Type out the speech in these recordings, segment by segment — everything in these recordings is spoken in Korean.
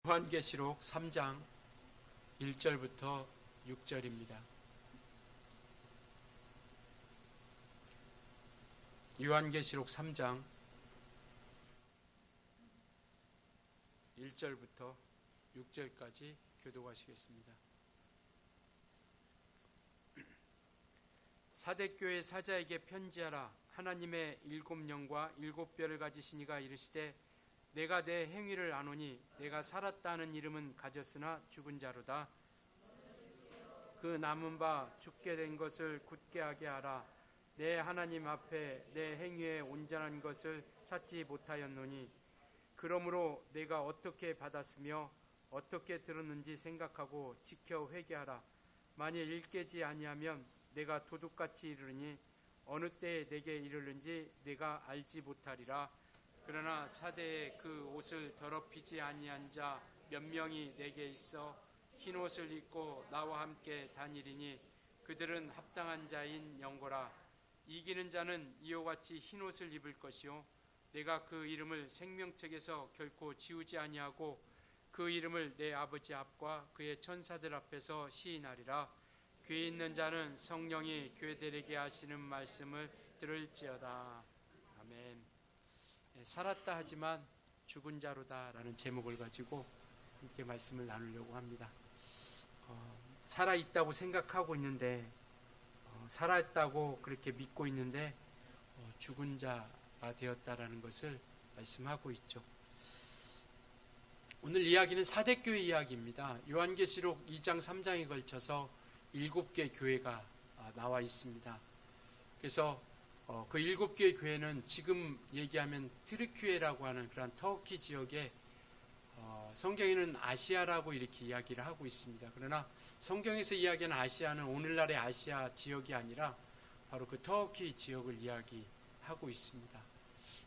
요한계시록 3장 1절부터 6절입니다. 요한계시록 3장 1절부터 6절까지 교독하시겠습니다. 사대교회 사자에게 편지하라. 하나님의 7영과 7뼈를 가지신 이가 이르시되 내가 내 행위를 아노니 내가 살았다 하는 이름은 가졌으나 죽은 자로다. 그 남은 바 죽게 된 것을 굳게 하게 하라. 내 하나님 앞에 내 행위에 온전한 것을 찾지 못하였노니 그러므로 내가 어떻게 받았으며 어떻게 들었는지 생각하고 지켜 회개하라. 만일 일깨지 아니하면 내가 도둑같이 이르르니 어느 때에 내게 이르는지 내가 알지 못하리라. 그러나 사대에 그 옷을 더럽히지 아니한 자 몇 명이 내게 있어 흰 옷을 입고 나와 함께 다니리니 그들은 합당한 자인 영거라. 이기는 자는 이와 같이 흰 옷을 입을 것이요 내가 그 이름을 생명책에서 결코 지우지 아니하고 그 이름을 내 아버지 앞과 그의 천사들 앞에서 시인하리라. 귀 있는 자는 성령이 교회들에게 하시는 말씀을 들을지어다. 아멘. 살았다 하지만 죽은 자로다 라는 제목을 가지고 함께 말씀을 나누려고 합니다. 살아있다고 생각하고 있는데 살아있다고 그렇게 믿고 있는데 죽은 자가 되었다라는 것을 말씀하고 있죠. 오늘 이야기는 사대교회 이야기입니다. 요한계시록 2장 3장에 걸쳐서 7개 교회가 나와 있습니다. 그래서 그 7개의 교회는 지금 얘기하면 트르키에라고 하는 그런 터키 지역에 성경에는 아시아라고 이렇게 이야기를 하고 있습니다. 그러나 성경에서 이야기하는 아시아는 오늘날의 아시아 지역이 아니라 바로 그 터키 지역을 이야기하고 있습니다.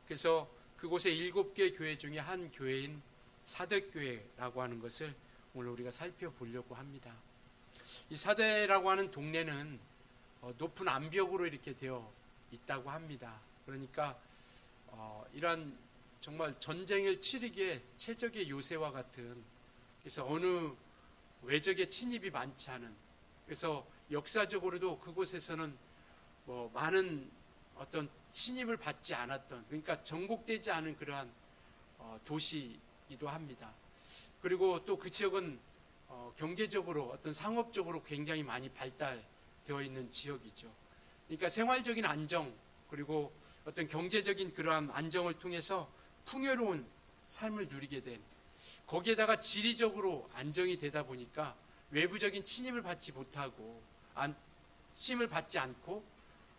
그래서 그곳의 7개 교회 중에 한 교회인 사대교회라고 하는 것을 오늘 우리가 살펴보려고 합니다. 이 사대라고 하는 동네는 높은 암벽으로 이렇게 되어 있다고 합니다. 그러니까 이러한 정말 전쟁을 치르기에 최적의 요새와 같은, 그래서 어느 외적의 침입이 많지 않은, 그래서 역사적으로도 그곳에서는 많은 어떤 침입을 받지 않았던, 그러니까 정복되지 않은 그러한 도시이기도 합니다. 그리고 또 그 지역은 경제적으로 어떤 상업적으로 굉장히 많이 발달되어 있는 지역이죠. 그러니까 생활적인 안정, 그리고 어떤 경제적인 그러한 안정을 통해서 풍요로운 삶을 누리게 된, 거기에다가 지리적으로 안정이 되다 보니까 외부적인 침입을 받지 못하고 침입을 받지 않고,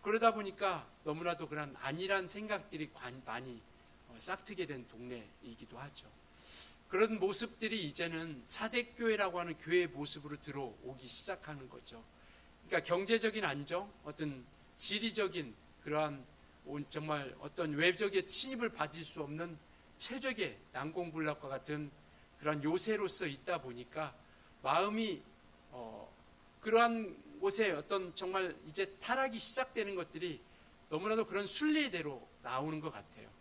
그러다 보니까 너무나도 그런 안일한 생각들이 많이 싹트게 된 동네이기도 하죠. 그런 모습들이 이제는 사대교회라고 하는 교회의 모습으로 들어오기 시작하는 거죠. 그러니까 경제적인 안정, 어떤 지리적인 그러한 정말 어떤 외적의 침입을 받을 수 없는 최적의 난공불락과 같은 그러한 요새로서 있다 보니까 마음이 그러한 곳에 어떤 정말 이제 타락이 시작되는 것들이 너무나도 그런 순리대로 나오는 것 같아요.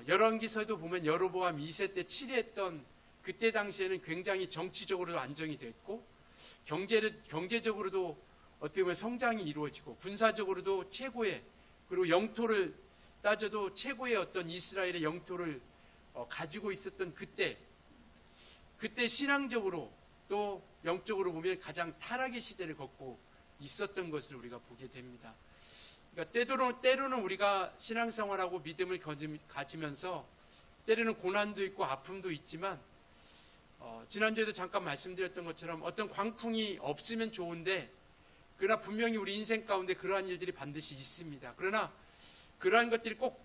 열왕기서에도 보면 여로보암 2세 때 치리했던 그때 당시에는 굉장히 정치적으로도 안정이 됐고 경제적으로도 어떻게 보면 성장이 이루어지고 군사적으로도 최고의, 그리고 영토를 따져도 최고의 어떤 이스라엘의 영토를 가지고 있었던 그때 신앙적으로 또 영적으로 보면 가장 타락의 시대를 겪고 있었던 것을 우리가 보게 됩니다. 그러니까 때로는 우리가 신앙생활하고 믿음을 가지면서 때로는 고난도 있고 아픔도 있지만 지난주에도 잠깐 말씀드렸던 것처럼 어떤 광풍이 없으면 좋은데, 그러나 분명히 우리 인생 가운데 그러한 일들이 반드시 있습니다. 그러나 그러한 것들이 꼭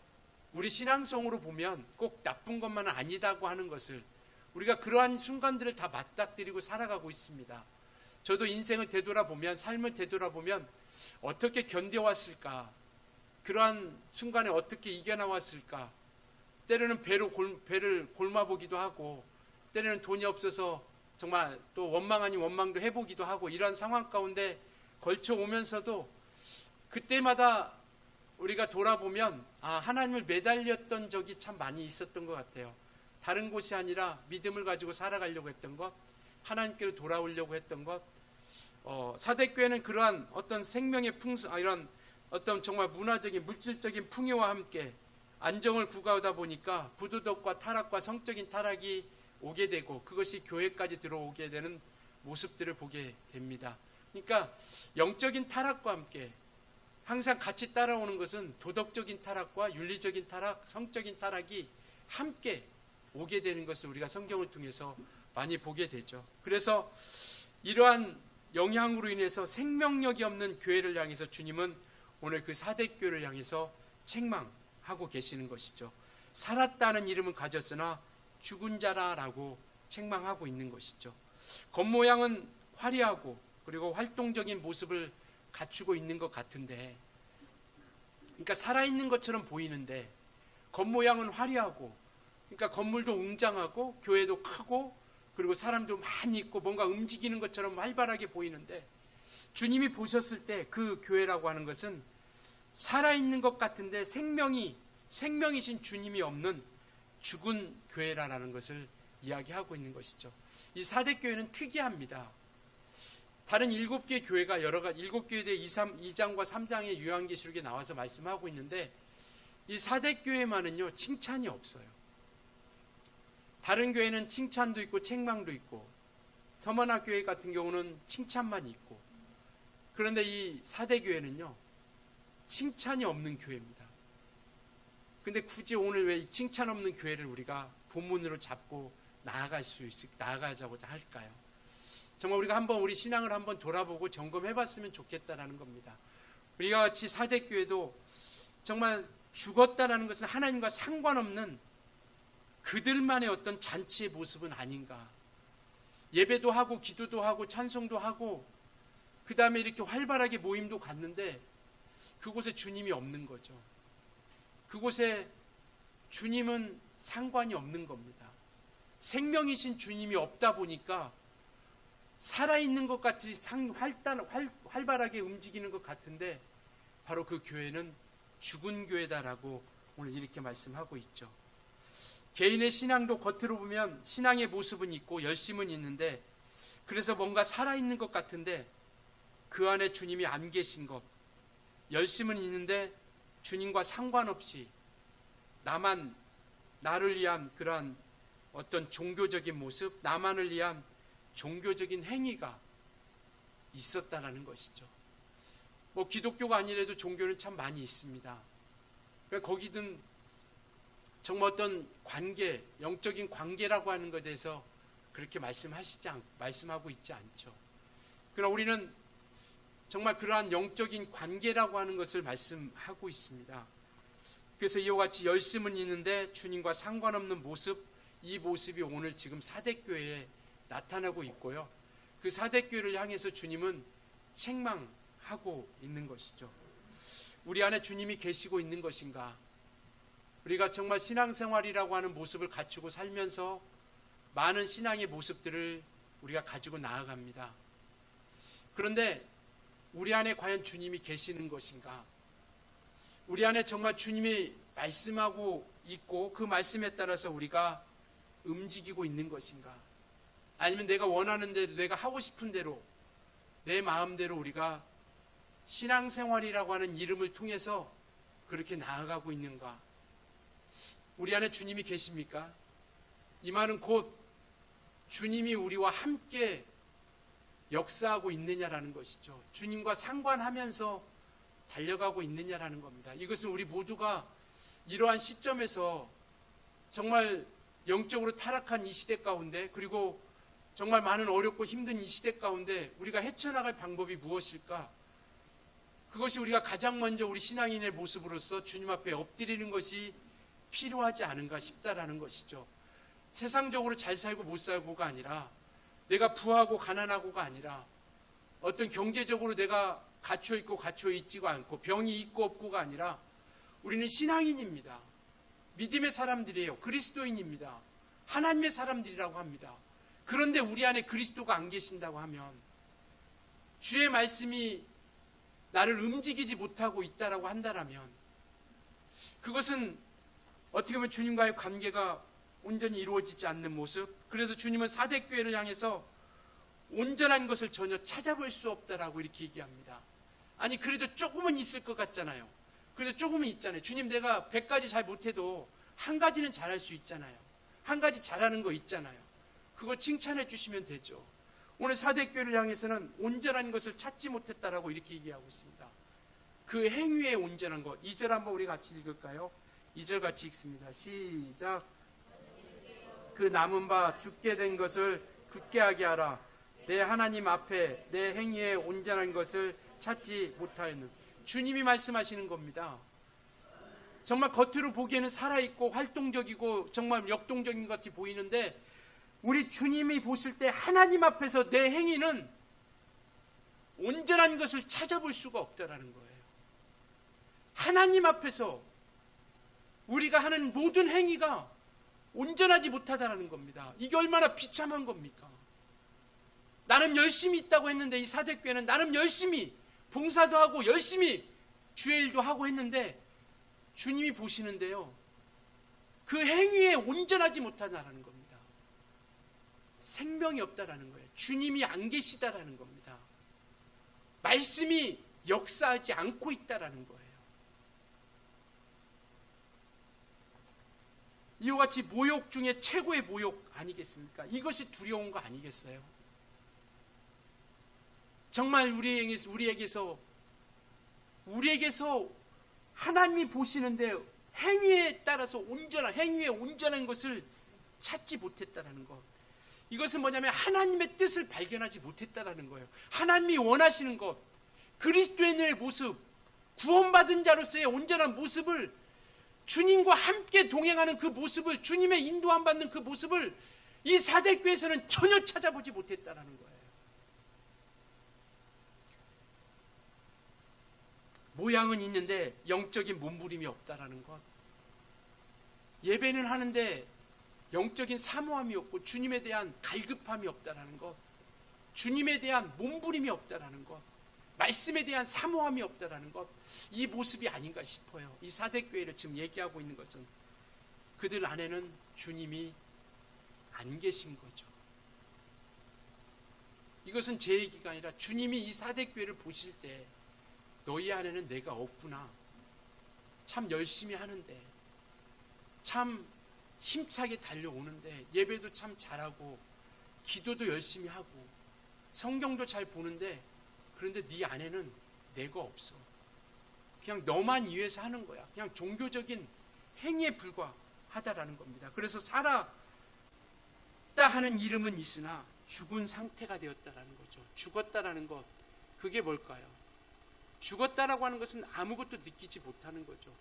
우리 신앙성으로 보면 꼭 나쁜 것만은 아니다고 하는 것을, 우리가 그러한 순간들을 다 맞닥뜨리고 살아가고 있습니다. 저도 인생을 되돌아보면, 삶을 되돌아보면 어떻게 견뎌왔을까, 그러한 순간에 어떻게 이겨나왔을까, 때로는 배를 골마보기도 하고, 때로는 돈이 없어서 정말 또 원망 아닌 원망도 해보기도 하고, 이러한 상황 가운데 걸쳐오면서도 그때마다 우리가 돌아보면 하나님을 매달렸던 적이 참 많이 있었던 것 같아요. 다른 곳이 아니라 믿음을 가지고 살아가려고 했던 것, 하나님께로 돌아오려고 했던 것, 사대교회는 그러한 어떤 생명의 이런 어떤 정말 문화적인 물질적인 풍요와 함께 안정을 구가하다 보니까 부도덕과 타락과 성적인 타락이 오게 되고 그것이 교회까지 들어오게 되는 모습들을 보게 됩니다. 그러니까 영적인 타락과 함께 항상 같이 따라오는 것은 도덕적인 타락과 윤리적인 타락, 성적인 타락이 함께 오게 되는 것을 우리가 성경을 통해서 많이 보게 되죠. 그래서 이러한 영향으로 인해서 생명력이 없는 교회를 향해서 주님은 오늘 그 사대교회를 향해서 책망하고 계시는 것이죠. 살았다는 이름은 가졌으나 죽은 자라라고 책망하고 있는 것이죠. 겉모양은 화려하고 그리고 활동적인 모습을 갖추고 있는 것 같은데, 그러니까 살아있는 것처럼 보이는데 겉모양은 화려하고, 그러니까 건물도 웅장하고 교회도 크고 그리고 사람도 많이 있고 뭔가 움직이는 것처럼 활발하게 보이는데, 주님이 보셨을 때 그 교회라고 하는 것은 살아있는 것 같은데 생명이신 주님이 없는 죽은 교회라는 것을 이야기하고 있는 것이죠. 이 사대교회는 특이합니다. 다른 7개 교회가 여러가지 7교회에 대해 2장과 3장의 요한계시록에 나와서 말씀하고 있는데, 이 사대교회만은요 칭찬이 없어요. 다른 교회는 칭찬도 있고 책망도 있고, 서머나 교회 같은 경우는 칭찬만 있고, 그런데 이 사대교회는요 칭찬이 없는 교회입니다. 근데 굳이 오늘 왜 이 칭찬 없는 교회를 우리가 본문으로 잡고 나아가자고자 할까요? 정말 우리가 한번 우리 신앙을 한번 돌아보고 점검해 봤으면 좋겠다라는 겁니다. 우리가 같이 사대교회도 정말 죽었다라는 것은 하나님과 상관없는 그들만의 어떤 잔치의 모습은 아닌가. 예배도 하고 기도도 하고 찬송도 하고 그 다음에 이렇게 활발하게 모임도 갔는데 그곳에 주님이 없는 거죠. 그곳에 주님은 상관이 없는 겁니다. 생명이신 주님이 없다 보니까 살아있는 것 같이 활발하게 움직이는 것 같은데 바로 그 교회는 죽은 교회다라고 오늘 이렇게 말씀하고 있죠. 개인의 신앙도 겉으로 보면 신앙의 모습은 있고 열심은 있는데, 그래서 뭔가 살아있는 것 같은데 그 안에 주님이 안 계신 것, 열심은 있는데 주님과 상관없이 나를 위한 그러한 어떤 종교적인 모습, 나만을 위한 종교적인 행위가 있었다라는 것이죠. 뭐 기독교가 아니라도 종교는 참 많이 있습니다. 그러니까 거기든 정말 어떤 관계, 영적인 관계라고 하는 것에 대해서 그렇게 말씀하고 있지 않죠. 그러나 우리는 정말 그러한 영적인 관계라고 하는 것을 말씀하고 있습니다. 그래서 이와 같이 열심은 있는데 주님과 상관없는 모습, 이 모습이 오늘 지금 사대교회에 나타나고 있고요. 그 사대교회를 향해서 주님은 책망하고 있는 것이죠. 우리 안에 주님이 계시고 있는 것인가? 우리가 정말 신앙생활이라고 하는 모습을 갖추고 살면서 많은 신앙의 모습들을 우리가 가지고 나아갑니다. 그런데 우리 안에 과연 주님이 계시는 것인가? 우리 안에 정말 주님이 말씀하고 있고 그 말씀에 따라서 우리가 움직이고 있는 것인가? 아니면 내가 원하는 대로, 내가 하고 싶은 대로, 내 마음대로 우리가 신앙생활이라고 하는 이름을 통해서 그렇게 나아가고 있는가? 우리 안에 주님이 계십니까? 이 말은 곧 주님이 우리와 함께 역사하고 있느냐라는 것이죠. 주님과 상관하면서 달려가고 있느냐라는 겁니다. 이것은 우리 모두가 이러한 시점에서 정말 영적으로 타락한 이 시대 가운데, 그리고 정말 많은 어렵고 힘든 이 시대 가운데 우리가 헤쳐나갈 방법이 무엇일까? 그것이 우리가 가장 먼저 우리 신앙인의 모습으로서 주님 앞에 엎드리는 것이 필요하지 않은가 싶다라는 것이죠. 세상적으로 잘 살고 못 살고가 아니라, 내가 부하고 가난하고가 아니라, 어떤 경제적으로 내가 갇혀 있고 갇혀 있지가 않고 병이 있고 없고가 아니라, 우리는 신앙인입니다. 믿음의 사람들이에요. 그리스도인입니다. 하나님의 사람들이라고 합니다. 그런데 우리 안에 그리스도가 안 계신다고 하면, 주의 말씀이 나를 움직이지 못하고 있다라고 한다라면, 그것은 어떻게 보면 주님과의 관계가 온전히 이루어지지 않는 모습. 그래서 주님은 사대교회를 향해서 온전한 것을 전혀 찾아볼 수 없다라고 이렇게 얘기합니다. 아니 그래도 조금은 있을 것 같잖아요. 그래도 조금은 있잖아요. 주님, 내가 100가지 잘 못해도 한 가지는 잘할 수 있잖아요. 한 가지 잘하는 거 있잖아요. 그거 칭찬해 주시면 되죠. 오늘 사대교회를 향해서는 온전한 것을 찾지 못했다라고 이렇게 얘기하고 있습니다. 그 행위에 온전한 것. 2절 한번 우리 같이 읽을까요? 2절 같이 읽습니다. 시작. 그 남은 바 죽게 된 것을 굳게 하게 하라. 내 하나님 앞에 내 행위에 온전한 것을 찾지 못하였는. 주님이 말씀하시는 겁니다. 정말 겉으로 보기에는 살아있고 활동적이고 정말 역동적인 것 같이 보이는데 우리 주님이 보실 때 하나님 앞에서 내 행위는 온전한 것을 찾아볼 수가 없다라는 거예요. 하나님 앞에서 우리가 하는 모든 행위가 온전하지 못하다라는 겁니다. 이게 얼마나 비참한 겁니까? 나름 열심히 있다고 했는데 이 사대교회는 나름 열심히 봉사도 하고 열심히 주의 일도 하고 했는데 주님이 보시는데요. 그 행위에 온전하지 못하다라는 겁니다. 생명이 없다라는 거예요. 주님이 안 계시다라는 겁니다. 말씀이 역사하지 않고 있다라는 거예요. 이와 같이 모욕 중에 최고의 모욕 아니겠습니까? 이것이 두려운 거 아니겠어요? 정말 우리에게서 하나님이 보시는데 행위에 따라서 행위에 온전한 것을 찾지 못했다라는 것. 이것은 뭐냐면 하나님의 뜻을 발견하지 못했다라는 거예요. 하나님이 원하시는 것, 그리스도인의 모습, 구원받은 자로서의 온전한 모습을, 주님과 함께 동행하는 그 모습을, 주님의 인도함 받는 그 모습을 이 사대교회에서는 전혀 찾아보지 못했다라는 거예요. 모양은 있는데 영적인 몸부림이 없다라는 것. 예배는 하는데 영적인 사모함이 없고 주님에 대한 갈급함이 없다라는 것. 주님에 대한 몸부림이 없다라는 것. 말씀에 대한 사모함이 없다라는 것. 이 모습이 아닌가 싶어요. 이 사대교회를 지금 얘기하고 있는 것은 그들 안에는 주님이 안 계신 거죠. 이것은 제 얘기가 아니라 주님이 이 사대교회를 보실 때 너희 안에는 내가 없구나. 참 열심히 하는데, 참 힘차게 달려오는데, 예배도 참 잘하고, 기도도 열심히 하고, 성경도 잘 보는데, 그런데 네 안에는 내가 없어. 그냥 너만 위해서 하는 거야. 그냥 종교적인 행위에 불과하다라는 겁니다. 그래서 살았다 하는 이름은 있으나 죽은 상태가 되었다라는 거죠. 죽었다라는 것, 그게 뭘까요? 죽었다라고 하는 것은 아무것도 느끼지 못하는 거죠.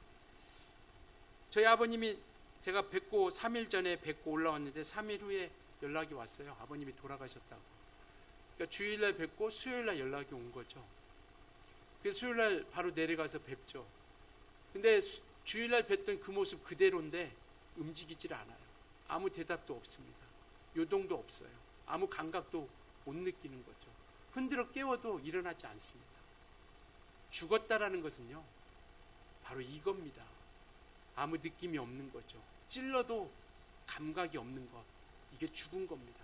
저희 아버님이 제가 3일 전에 뵙고 올라왔는데 3일 후에 연락이 왔어요. 아버님이 돌아가셨다고. 그러니까 주일날 뵙고 수요일날 연락이 온 거죠. 그래서 수요일날 바로 내려가서 뵙죠. 근데 주일날 뵀던 그 모습 그대로인데 움직이질 않아요. 아무 대답도 없습니다. 요동도 없어요. 아무 감각도 못 느끼는 거죠. 흔들어 깨워도 일어나지 않습니다. 죽었다라는 것은요, 바로 이겁니다. 아무 느낌이 없는 거죠. 찔러도 감각이 없는 것. 이게 죽은 겁니다.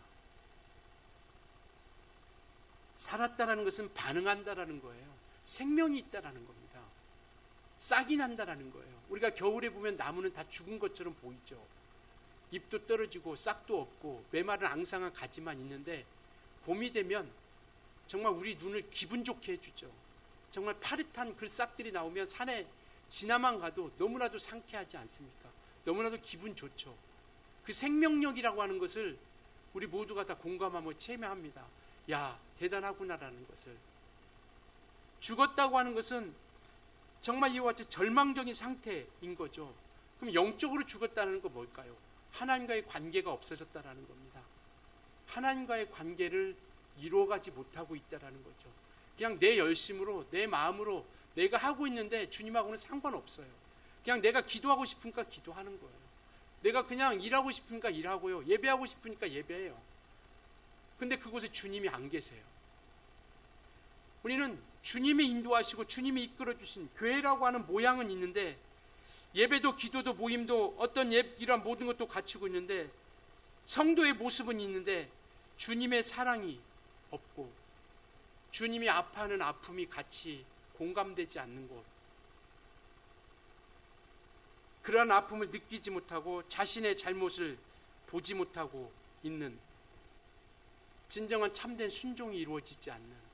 살았다라는 것은 반응한다라는 거예요. 생명이 있다라는 겁니다. 싹이 난다라는 거예요. 우리가 겨울에 보면 나무는 다 죽은 것처럼 보이죠. 잎도 떨어지고 싹도 없고 메마른 앙상한 가지만 있는데 봄이 되면 정말 우리 눈을 기분 좋게 해주죠. 정말 파릇한 그 싹들이 나오면 산에 지나만 가도 너무나도 상쾌하지 않습니까? 너무나도 기분 좋죠. 그 생명력이라고 하는 것을 우리 모두가 다 공감하며 체험합니다. 야, 대단하구나라는 것을. 죽었다고 하는 것은 정말 이와 같이 절망적인 상태인 거죠. 그럼 영적으로 죽었다는 건 뭘까요? 하나님과의 관계가 없어졌다는 겁니다. 하나님과의 관계를 이루어가지 못하고 있다는 거죠. 그냥 내 열심으로, 내 마음으로 내가 하고 있는데 주님하고는 상관없어요. 그냥 내가 기도하고 싶으니까 기도하는 거예요. 내가 그냥 일하고 싶으니까 일하고요. 예배하고 싶으니까 예배해요. 근데 그곳에 주님이 안 계세요. 우리는 주님이 인도하시고 주님이 이끌어 주신 교회라고 하는 모양은 있는데 예배도 기도도 모임도 어떤 이런 모든 것도 갖추고 있는데 성도의 모습은 있는데 주님의 사랑이 없고 주님이 아파하는 아픔이 같이 공감되지 않는 곳, 그러한 아픔을 느끼지 못하고 자신의 잘못을 보지 못하고 있는 진정한 참된 순종이 이루어지지 않는,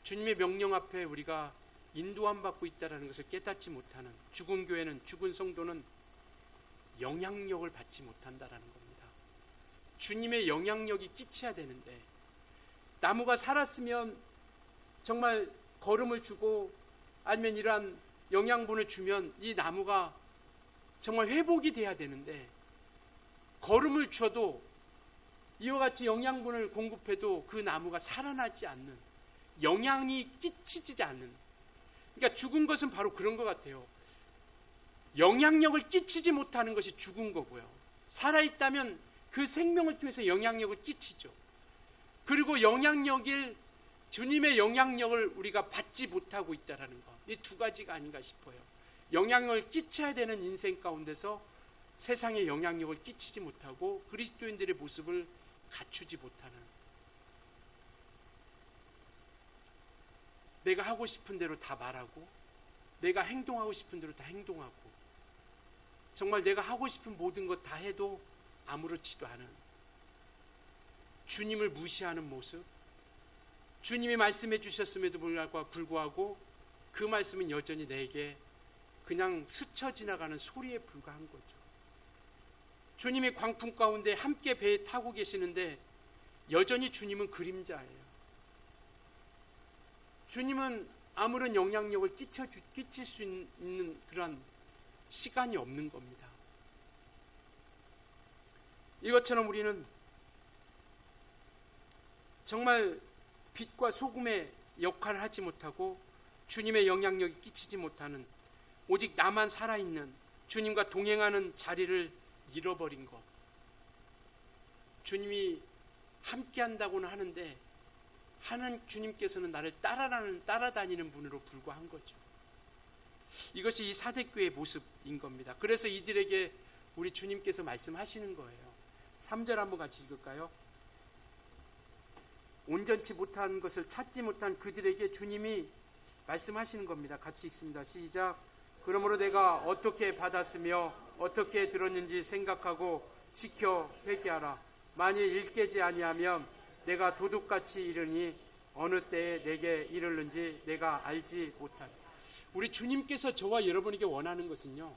주님의 명령 앞에 우리가 인도함 받고 있다는 것을 깨닫지 못하는 죽은 교회는, 죽은 성도는 영향력을 받지 못한다는 겁니다. 주님의 영향력이 끼쳐야 되는데, 나무가 살았으면 정말 거름을 주고 아니면 이러한 영양분을 주면 이 나무가 정말 회복이 돼야 되는데, 거름을 줘도 이와 같이 영양분을 공급해도 그 나무가 살아나지 않는, 영향이 끼치지 않는, 그러니까 죽은 것은 바로 그런 것 같아요. 영향력을 끼치지 못하는 것이 죽은 거고요. 살아있다면 그 생명을 통해서 영향력을 끼치죠. 그리고 주님의 영향력을 우리가 받지 못하고 있다는 것, 이 두 가지가 아닌가 싶어요. 영향력을 끼쳐야 되는 인생 가운데서 세상에 영향력을 끼치지 못하고 그리스도인들의 모습을 갖추지 못하는, 내가 하고 싶은 대로 다 말하고 내가 행동하고 싶은 대로 다 행동하고 정말 내가 하고 싶은 모든 것 다 해도 아무렇지도 않은, 주님을 무시하는 모습, 주님이 말씀해 주셨음에도 불구하고 그 말씀은 여전히 내게 그냥 스쳐 지나가는 소리에 불과한 거죠. 주님이 광풍 가운데 함께 배에 타고 계시는데 여전히 주님은 그림자예요. 주님은 아무런 영향력을 끼칠 수 있는 그런 시간이 없는 겁니다. 이것처럼 우리는 정말 빛과 소금의 역할을 하지 못하고 주님의 영향력이 끼치지 못하는, 오직 나만 살아있는, 주님과 동행하는 자리를 잃어버린 것. 주님이 함께 한다고는 하는데 주님께서는 나를 따라다니는 분으로 불과한 거죠. 이것이 이 사대교회의 모습인 겁니다. 그래서 이들에게 우리 주님께서 말씀하시는 거예요. 3절 한번 같이 읽을까요? 온전치 못한 것을 찾지 못한 그들에게 주님이 말씀하시는 겁니다. 같이 읽습니다. 시작. 그러므로 내가 어떻게 받았으며 어떻게 들었는지 생각하고 지켜 회개하라. 만일 읽게지 아니하면 내가 도둑같이 이르니 어느 때에 내게 이르는지 내가 알지 못하리. 우리 주님께서 저와 여러분에게 원하는 것은요,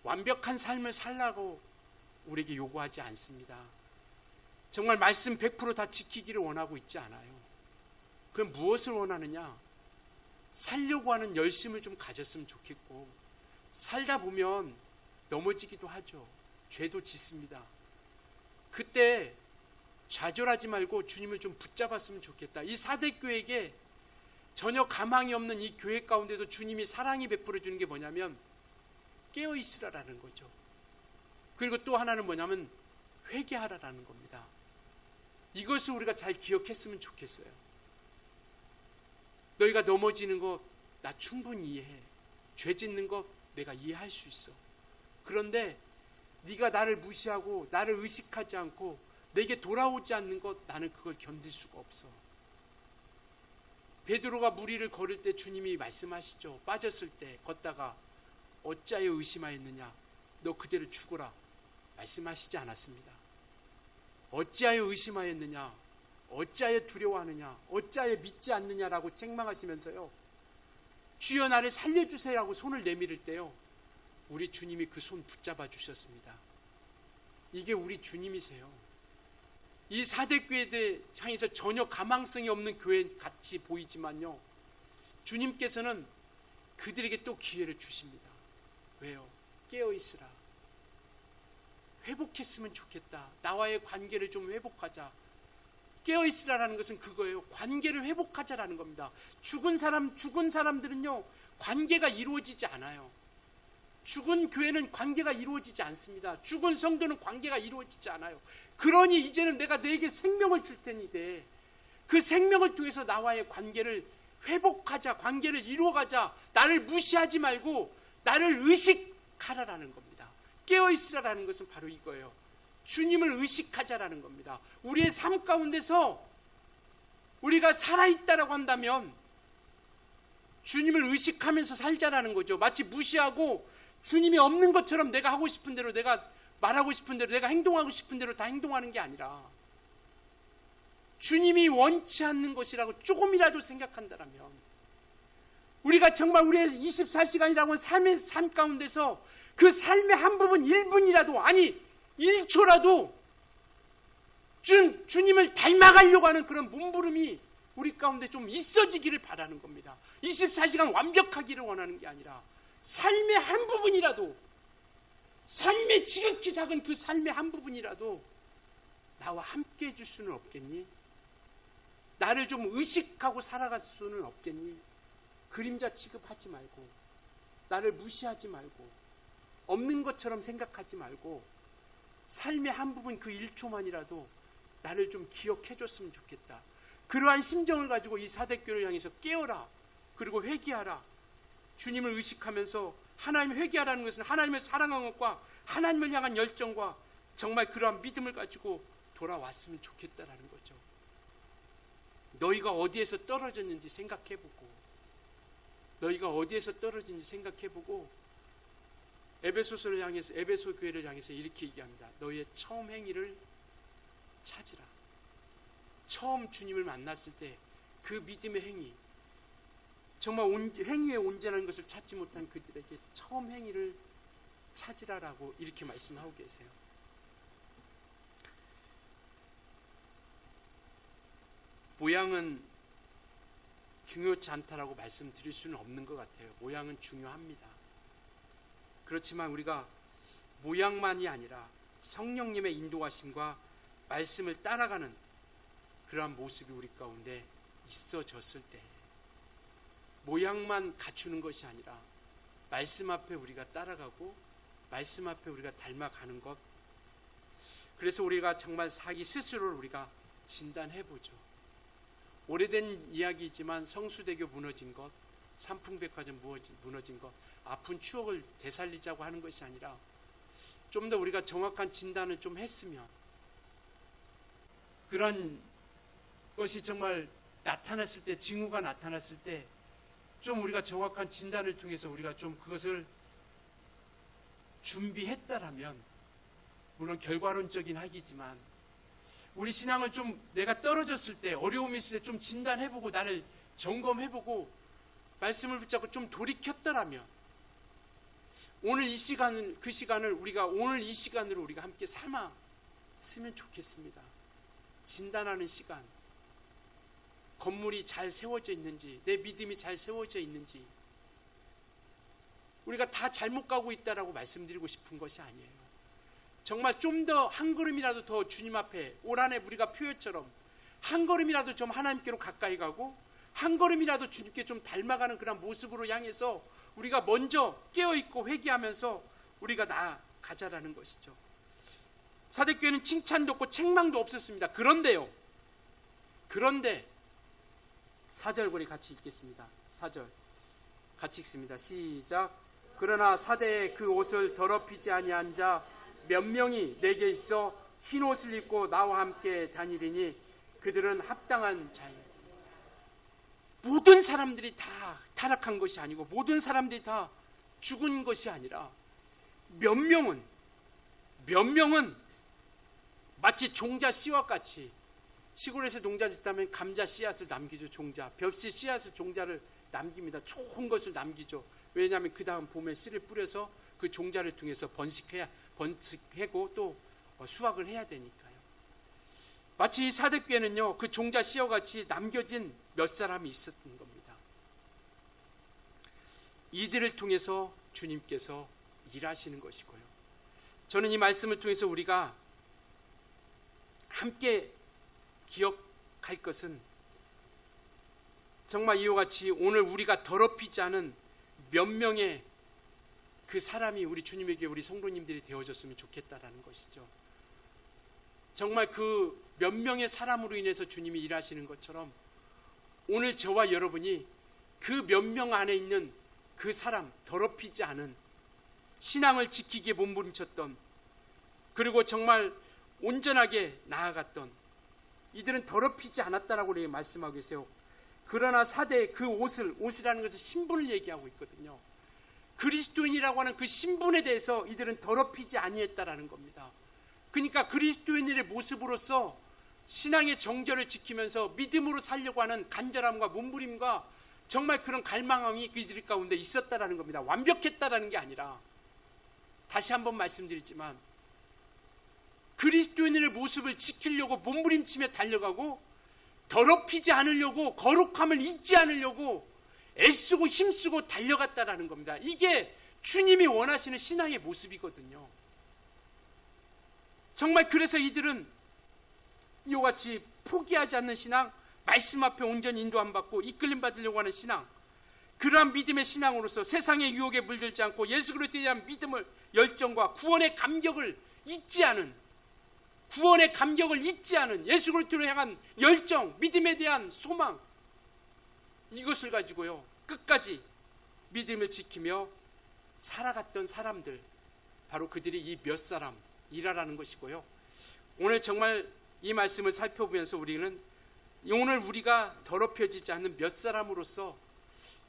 완벽한 삶을 살라고 우리에게 요구하지 않습니다. 정말 말씀 100% 다 지키기를 원하고 있지 않아요. 그럼 무엇을 원하느냐? 살려고 하는 열심을 좀 가졌으면 좋겠고, 살다 보면 넘어지기도 하죠. 죄도 짓습니다. 그때 좌절하지 말고 주님을 좀 붙잡았으면 좋겠다. 이 사대교회에게 전혀 가망이 없는 이 교회 가운데도 주님이 사랑이 베풀어 주는 게 뭐냐면 깨어 있으라라는 거죠. 그리고 또 하나는 뭐냐면 회개하라라는 겁니다. 이것을 우리가 잘 기억했으면 좋겠어요. 너희가 넘어지는 거 나 충분히 이해해. 죄 짓는 거 내가 이해할 수 있어. 그런데 네가 나를 무시하고 나를 의식하지 않고 내게 돌아오지 않는 것, 나는 그걸 견딜 수가 없어. 베드로가 물 위를 걸을 때 주님이 말씀하시죠. 빠졌을 때 걷다가 어찌하여 의심하였느냐, 너 그대로 죽어라 말씀하시지 않았습니다. 어찌하여 의심하였느냐, 어찌하여 두려워하느냐, 어찌하여 믿지 않느냐라고 책망하시면서요, 주여 나를 살려주세요라고 손을 내밀을 때요, 우리 주님이 그 손 붙잡아 주셨습니다. 이게 우리 주님이세요. 이 사대교회에 향해서 전혀 가망성이 없는 교회 같이 보이지만요, 주님께서는 그들에게 또 기회를 주십니다. 왜요? 깨어있으라. 회복했으면 좋겠다. 나와의 관계를 좀 회복하자. 깨어있으라라는 것은 그거예요. 관계를 회복하자라는 겁니다. 죽은 사람들은요, 관계가 이루어지지 않아요. 죽은 교회는 관계가 이루어지지 않습니다. 죽은 성도는 관계가 이루어지지 않아요. 그러니 이제는 내가 너에게 생명을 줄 테니 그 생명을 통해서 나와의 관계를 회복하자, 관계를 이루어가자. 나를 무시하지 말고 나를 의식하라라는 겁니다. 깨어있으라라는 것은 바로 이거예요. 주님을 의식하자라는 겁니다. 우리의 삶 가운데서 우리가 살아있다라고 한다면 주님을 의식하면서 살자라는 거죠. 마치 무시하고 주님이 없는 것처럼 내가 하고 싶은 대로, 내가 말하고 싶은 대로, 내가 행동하고 싶은 대로 다 행동하는 게 아니라 주님이 원치 않는 것이라고 조금이라도 생각한다면 우리가 정말 우리의 24시간이라고 하는 삶의 삶 가운데서 그 삶의 한 부분 1분이라도, 아니 1초라도 주님을 닮아가려고 하는 그런 몸부림이 우리 가운데 좀 있어지기를 바라는 겁니다. 24시간 완벽하기를 원하는 게 아니라 삶의 한 부분이라도, 삶의 지극히 작은 그 삶의 한 부분이라도 나와 함께 해줄 수는 없겠니? 나를 좀 의식하고 살아갈 수는 없겠니? 그림자 취급하지 말고, 나를 무시하지 말고, 없는 것처럼 생각하지 말고, 삶의 한 부분 그 1초만이라도 나를 좀 기억해 줬으면 좋겠다. 그러한 심정을 가지고 이 사대교를 향해서 깨어라. 그리고 회개하라. 주님을 의식하면서 하나님을 회개하라는 것은 하나님을 사랑하는 것과 하나님을 향한 열정과 정말 그러한 믿음을 가지고 돌아왔으면 좋겠다라는 거죠. 너희가 어디에서 떨어졌는지 생각해보고, 너희가 어디에서 떨어졌는지 생각해보고, 에베소서를 향해서, 에베소 교회를 향해서 이렇게 얘기합니다. 너희의 처음 행위를 찾으라. 처음 주님을 만났을 때 그 믿음의 행위, 정말 행위의 온전한 것을 찾지 못한 그들에게 처음 행위를 찾으라라고 이렇게 말씀하고 계세요. 모양은 중요치 않다라고 말씀드릴 수는 없는 것 같아요. 모양은 중요합니다. 그렇지만 우리가 모양만이 아니라 성령님의 인도하심과 말씀을 따라가는 그러한 모습이 우리 가운데 있어졌을 때, 모양만 갖추는 것이 아니라 말씀 앞에 우리가 따라가고 말씀 앞에 우리가 닮아가는 것, 그래서 우리가 정말 자기 스스로를 우리가 진단해보죠. 오래된 이야기이지만 성수대교 무너진 것, 삼풍백화점 무너진 것, 아픈 추억을 되살리자고 하는 것이 아니라 좀 더 우리가 정확한 진단을 좀 했으면, 그런 것이 정말 나타났을 때, 징후가 나타났을 때 좀 우리가 정확한 진단을 통해서 우리가 좀 그것을 준비했다라면, 물론 결과론적인 하기지만 우리 신앙을 좀 내가 떨어졌을 때, 어려움이 있을 때 좀 진단해보고 나를 점검해보고 말씀을 붙잡고 좀 돌이켰더라면 오늘 이 시간을, 그 시간을 우리가 오늘 이 시간으로 우리가 함께 삼았으면 좋겠습니다. 진단하는 시간, 건물이 잘 세워져 있는지, 내 믿음이 잘 세워져 있는지, 우리가 다 잘못 가고 있다라고 말씀드리고 싶은 것이 아니에요. 정말 좀 더 한 걸음이라도 더 주님 앞에, 올 한해 우리가 표현처럼 한 걸음이라도 좀 하나님께로 가까이 가고 한 걸음이라도 주님께 좀 닮아가는 그런 모습으로 향해서 우리가 먼저 깨어있고 회개하면서 우리가 나아가자라는 것이죠. 사대교회는 칭찬도 없고 책망도 없었습니다. 그런데 4절 우리 같이 읽겠습니다. 4절 같이 읽습니다. 시작. 그러나 사대에 그 옷을 더럽히지 아니한 자 몇 명이 내게 있어 흰 옷을 입고 나와 함께 다니리니 그들은 합당한 자입니다. 모든 사람들이 다 타락한 것이 아니고 모든 사람들이 다 죽은 것이 아니라 몇 명은 마치 종자 씨와 같이, 시골에서 농자 짓다면 감자 씨앗을 남기죠. 종자, 벽씨 씨앗을, 종자를 남깁니다. 좋은 것을 남기죠. 왜냐하면 그 다음 봄에 씨를 뿌려서 그 종자를 통해서 번식하고 또 수확을 해야 되니까요. 마치 이 사대교회는요, 그 종자 씨와 같이 남겨진 몇 사람이 있었던 겁니다. 이들을 통해서 주님께서 일하시는 것이고요. 저는 이 말씀을 통해서 우리가 함께 기억할 것은 정말 이와 같이 오늘 우리가 더럽히지 않은 몇 명의 그 사람이 우리 주님에게, 우리 성도님들이 되어졌으면 좋겠다라는 것이죠. 정말 그 몇 명의 사람으로 인해서 주님이 일하시는 것처럼 오늘 저와 여러분이 그 몇 명 안에 있는 그 사람, 더럽히지 않은 신앙을 지키기에 몸부림쳤던, 그리고 정말 온전하게 나아갔던 이들은 더럽히지 않았다라고 우리에게 말씀하고 계세요. 그러나 사대의 그 옷이라는 것은 신분을 얘기하고 있거든요. 그리스도인이라고 하는 그 신분에 대해서 이들은 더럽히지 아니했다라는 겁니다. 그러니까 그리스도인의 모습으로서 신앙의 정절을 지키면서 믿음으로 살려고 하는 간절함과 몸부림과 정말 그런 갈망함이 그들 가운데 있었다라는 겁니다. 완벽했다라는 게 아니라, 다시 한번 말씀드리지만 그리스도인의 모습을 지키려고 몸부림치며 달려가고 더럽히지 않으려고, 거룩함을 잊지 않으려고 애쓰고 힘쓰고 달려갔다라는 겁니다. 이게 주님이 원하시는 신앙의 모습이거든요. 정말 그래서 이들은 이와 같이 포기하지 않는 신앙, 말씀 앞에 온전히 인도 안 받고 이끌림 받으려고 하는 신앙, 그러한 믿음의 신앙으로서 세상의 유혹에 물들지 않고 예수 그리스도에 대한 믿음을, 열정과 구원의 감격을 잊지 않은, 예수 그리스도를 향한 열정, 믿음에 대한 소망, 이것을 가지고요 끝까지 믿음을 지키며 살아갔던 사람들, 바로 그들이 이 몇 사람이라는 것이고요. 오늘 정말 이 말씀을 살펴보면서 우리는 오늘 우리가 더럽혀지지 않는 몇 사람으로서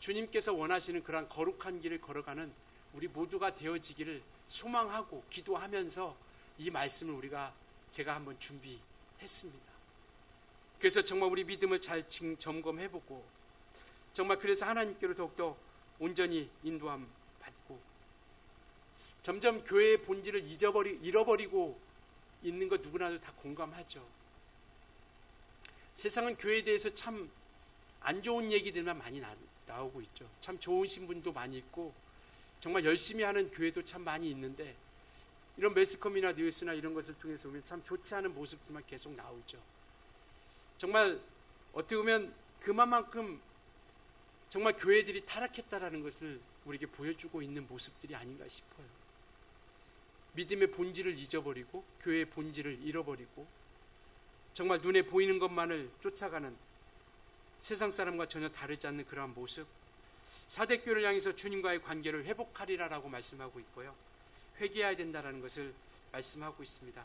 주님께서 원하시는 그러한 거룩한 길을 걸어가는 우리 모두가 되어지기를 소망하고 기도하면서 이 말씀을 제가 한번 준비했습니다. 그래서 정말 우리 믿음을 잘 점검해보고, 정말 그래서 하나님께로 더욱더 온전히 인도함 받고, 점점 교회의 본질을 잃어버리고 있는 것 누구나도 다 공감하죠. 세상은 교회에 대해서 참 안 좋은 얘기들만 많이 나오고 있죠. 참 좋으신 분도 많이 있고 정말 열심히 하는 교회도 참 많이 있는데, 이런 매스컴이나 뉴스나 이런 것을 통해서 보면 참 좋지 않은 모습들만 계속 나오죠. 정말 어떻게 보면 그만큼 정말 교회들이 타락했다라는 것을 우리에게 보여주고 있는 모습들이 아닌가 싶어요. 믿음의 본질을 잊어버리고 교회의 본질을 잃어버리고 정말 눈에 보이는 것만을 쫓아가는 세상 사람과 전혀 다르지 않는 그러한 모습, 사대교를 향해서 주님과의 관계를 회복하리라라고 말씀하고 있고요, 회개해야 된다는 것을 말씀하고 있습니다.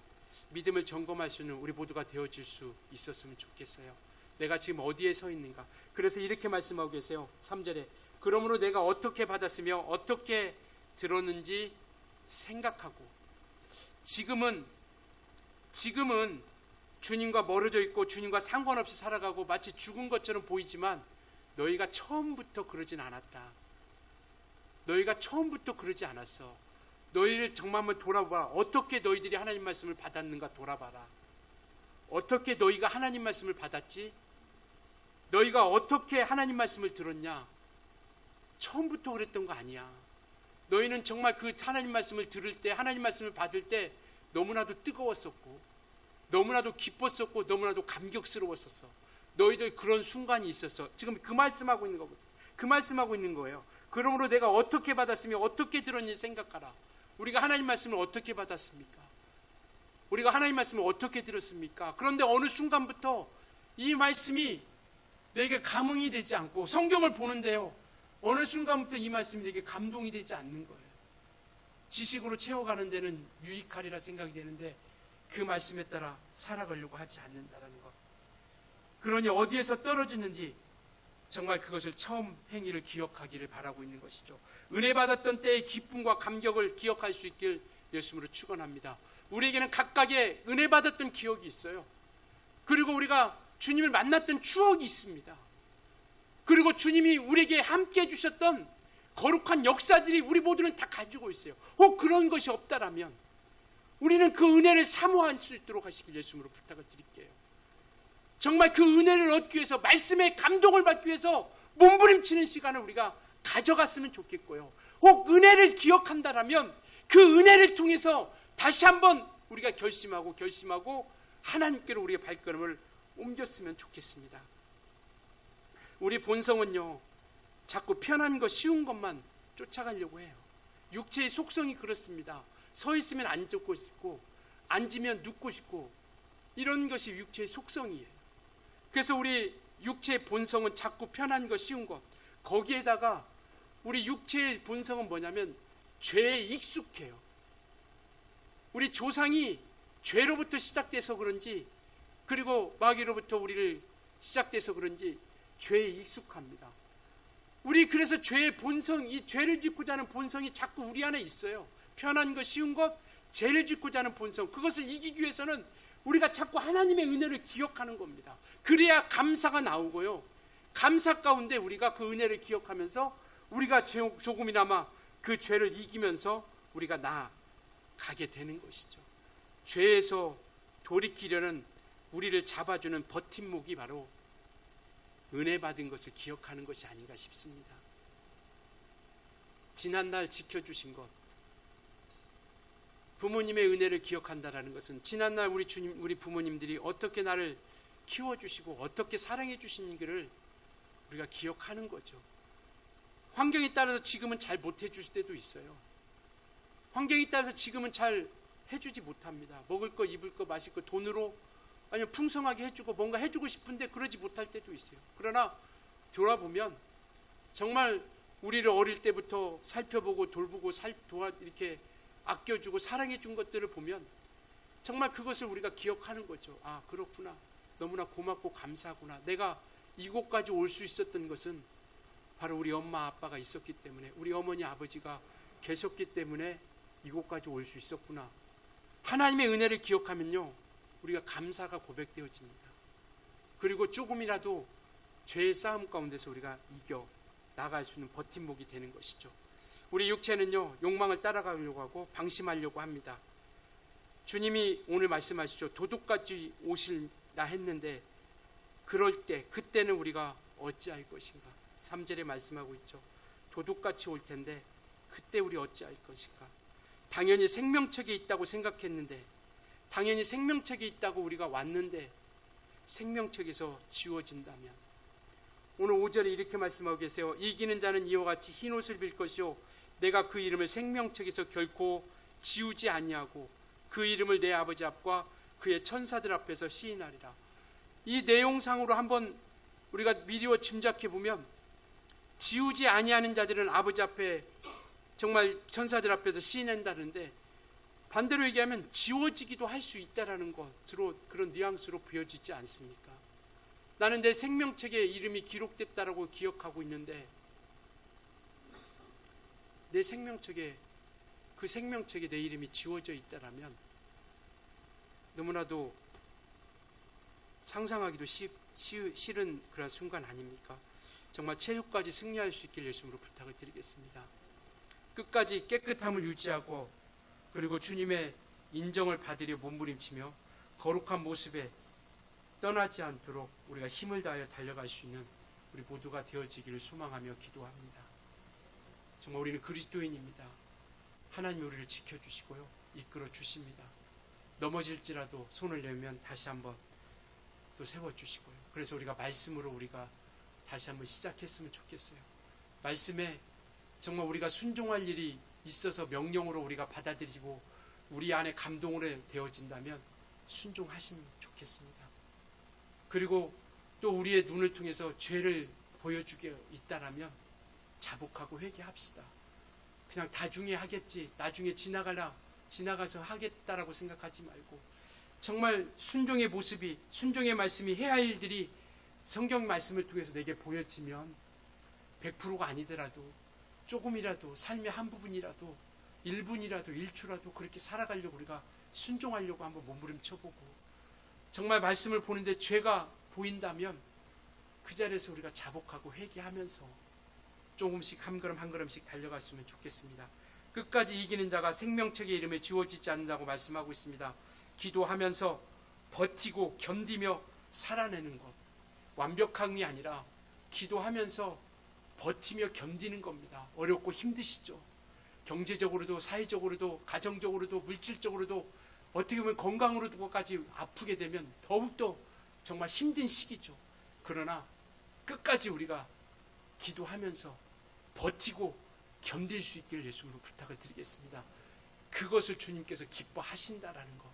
믿음을 점검할 수 있는 우리 모두가 되어질 수 있었으면 좋겠어요. 내가 지금 어디에 서 있는가. 그래서 이렇게 말씀하고 계세요. 3절에 그러므로 내가 어떻게 받았으며 어떻게 들었는지 생각하고. 지금은 주님과 멀어져 있고 주님과 상관없이 살아가고 마치 죽은 것처럼 보이지만 너희가 처음부터 그러진 않았다. 너희가 처음부터 그러지 않았어. 너희를 정말 한번 돌아봐. 어떻게 너희들이 하나님 말씀을 받았는가 돌아봐라. 어떻게 너희가 하나님 말씀을 받았지? 너희가 어떻게 하나님 말씀을 들었냐? 처음부터 그랬던 거 아니야. 너희는 정말 그 하나님 말씀을 들을 때, 하나님 말씀을 받을 때 너무나도 뜨거웠었고 너무나도 기뻤었고 너무나도 감격스러웠었어. 너희들 그런 순간이 있었어. 지금 그 말씀하고 있는 거거든. 그 말씀하고 있는 거예요. 그러므로 내가 어떻게 받았으며 어떻게 들었는지 생각하라. 우리가 하나님 말씀을 어떻게 받았습니까? 우리가 하나님 말씀을 어떻게 들었습니까? 그런데 어느 순간부터 이 말씀이 내게 감흥이 되지 않고, 성경을 보는데요, 어느 순간부터 이 말씀이 내게 감동이 되지 않는 거예요. 지식으로 채워가는 데는 유익하리라 생각이 되는데 그 말씀에 따라 살아가려고 하지 않는다는 것. 그러니 어디에서 떨어지는지 정말 그것을 처음 행위를 기억하기를 바라고 있는 것이죠. 은혜 받았던 때의 기쁨과 감격을 기억할 수 있길 예수님으로 축원합니다. 우리에게는 각각의 은혜 받았던 기억이 있어요. 그리고 우리가 주님을 만났던 추억이 있습니다. 그리고 주님이 우리에게 함께 해주셨던 거룩한 역사들이 우리 모두는 다 가지고 있어요. 혹 그런 것이 없다라면 우리는 그 은혜를 사모할 수 있도록 하시길 예수님으로 부탁을 드릴게요. 정말 그 은혜를 얻기 위해서, 말씀의 감동을 받기 위해서 몸부림치는 시간을 우리가 가져갔으면 좋겠고요. 혹 은혜를 기억한다라면 그 은혜를 통해서 다시 한번 우리가 결심하고 하나님께로 우리의 발걸음을 옮겼으면 좋겠습니다. 우리 본성은요, 자꾸 편한 것, 쉬운 것만 쫓아가려고 해요. 육체의 속성이 그렇습니다. 서 있으면 앉고 싶고 앉으면 눕고 싶고, 이런 것이 육체의 속성이에요. 그래서 우리 육체의 본성은 자꾸 편한 것, 쉬운 것, 거기에다가 우리 육체의 본성은 뭐냐면 죄에 익숙해요. 우리 조상이 죄로부터 시작돼서 그런지, 그리고 마귀로부터 우리를 시작돼서 그런지 죄에 익숙합니다. 우리 그래서 죄의 본성, 이 죄를 짓고자 하는 본성이 자꾸 우리 안에 있어요. 편한 것, 쉬운 것, 죄를 짓고자 하는 본성, 그것을 이기기 위해서는 우리가 자꾸 하나님의 은혜를 기억하는 겁니다. 그래야 감사가 나오고요, 감사 가운데 우리가 그 은혜를 기억하면서 우리가 조금이나마 그 죄를 이기면서 우리가 나아가게 되는 것이죠. 죄에서 돌이키려는 우리를 잡아주는 버팀목이 바로 은혜 받은 것을 기억하는 것이 아닌가 싶습니다. 지난날 지켜주신 것, 부모님의 은혜를 기억한다는 것은 지난날 우리 부모님들이 어떻게 나를 키워주시고 어떻게 사랑해 주시는지를 우리가 기억하는 거죠. 환경에 따라서 지금은 잘 못해 줄 때도 있어요. 환경에 따라서 지금은 잘 해주지 못합니다. 먹을 거, 입을 거, 마실 거 돈으로 아니면 풍성하게 해주고 뭔가 해주고 싶은데 그러지 못할 때도 있어요. 그러나 돌아보면 정말 우리를 어릴 때부터 살펴보고 돌보고 이렇게 아껴주고 사랑해준 것들을 보면 정말 그것을 우리가 기억하는 거죠. 아, 그렇구나. 너무나 고맙고 감사하구나. 내가 이곳까지 올 수 있었던 것은 바로 우리 엄마 아빠가 있었기 때문에, 우리 어머니 아버지가 계셨기 때문에 이곳까지 올 수 있었구나. 하나님의 은혜를 기억하면요, 우리가 감사가 고백되어집니다. 그리고 조금이라도 죄의 싸움 가운데서 우리가 이겨 나갈 수 있는 버팀목이 되는 것이죠. 우리 육체는요, 욕망을 따라가려고 하고 방심하려고 합니다. 주님이 오늘 말씀하시죠. 도둑같이 오실나 했는데 그럴 때, 그때는 우리가 어찌할 것인가. 3절에 말씀하고 있죠. 도둑같이 올 텐데 그때 우리 어찌할 것인가. 당연히 생명책에 있다고 생각했는데, 당연히 생명책에 있다고 우리가 왔는데 생명책에서 지워진다면, 오늘 5절에 이렇게 말씀하고 계세요. 이기는 자는 이와 같이 흰옷을 빌 것이요 내가 그 이름을 생명책에서 결코 지우지 아니하고 그 이름을 내 아버지 앞과 그의 천사들 앞에서 시인하리라. 이 내용상으로 한번 우리가 미리어 짐작해 보면, 지우지 아니하는 자들은 아버지 앞에 정말 천사들 앞에서 시인한다는데, 반대로 얘기하면 지워지기도 할 수 있다라는 것으로, 그런 뉘앙스로 보여지지 않습니까? 나는 내 생명책에 이름이 기록됐다라고 기억하고 있는데 내 생명책에, 그 생명책에 내 이름이 지워져 있다라면 너무나도 상상하기도 싫은 그런 순간 아닙니까? 정말 최후까지 승리할 수 있길 예수님으로 부탁을 드리겠습니다. 끝까지 깨끗함을 유지하고, 그리고 주님의 인정을 받으려 몸부림치며 거룩한 모습에 떠나지 않도록 우리가 힘을 다하여 달려갈 수 있는 우리 모두가 되어지기를 소망하며 기도합니다. 정말 우리는 그리스도인입니다. 하나님이 우리를 지켜주시고요, 이끌어 주십니다. 넘어질지라도 손을 내면 다시 한번 또 세워주시고요. 그래서 우리가 말씀으로 우리가 다시 한번 시작했으면 좋겠어요. 말씀에 정말 우리가 순종할 일이 있어서 명령으로 우리가 받아들이고 우리 안에 감동으로 되어진다면 순종하시면 좋겠습니다. 그리고 또 우리의 눈을 통해서 죄를 보여주게 있다라면 자복하고 회개합시다. 그냥 나중에 하겠지, 나중에 지나가서 하겠다라고 생각하지 말고, 정말 순종의 모습이, 순종의 말씀이 해야 할 일들이 성경 말씀을 통해서 내게 보여지면 100%가 아니더라도 조금이라도 삶의 한 부분이라도 1분이라도 1초라도 그렇게 살아가려고 우리가 순종하려고 한번 몸부림쳐보고, 정말 말씀을 보는데 죄가 보인다면 그 자리에서 우리가 자복하고 회개하면서 조금씩 한 걸음 한 걸음씩 달려갔으면 좋겠습니다. 끝까지 이기는 자가 생명책의 이름에 지워지지 않는다고 말씀하고 있습니다. 기도하면서 버티고 견디며 살아내는 것, 완벽함이 아니라 기도하면서 버티며 견디는 겁니다. 어렵고 힘드시죠? 경제적으로도 사회적으로도 가정적으로도 물질적으로도 어떻게 보면 건강으로까지 아프게 되면 더욱더 정말 힘든 시기죠. 그러나 끝까지 우리가 기도하면서 버티고 견딜 수 있기를 예수님으로 부탁을 드리겠습니다. 그것을 주님께서 기뻐하신다라는 것,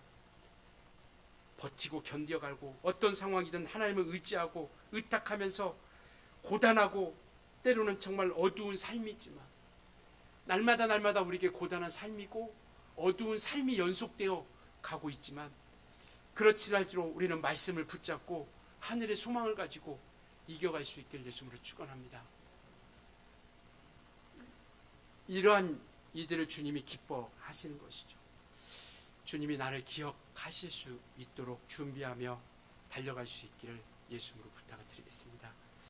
버티고 견뎌가고 어떤 상황이든 하나님을 의지하고 의탁하면서 고단하고 때로는 정말 어두운 삶이지만 날마다 날마다 우리에게 고단한 삶이고 어두운 삶이 연속되어 가고 있지만 그렇지랄지록 우리는 말씀을 붙잡고 하늘의 소망을 가지고 이겨갈 수 있길 예수님으로 축원합니다. 이러한 이들을 주님이 기뻐하시는 것이죠. 주님이 나를 기억하실 수 있도록 준비하며 달려갈 수 있기를 예수님으로 부탁을 드리겠습니다.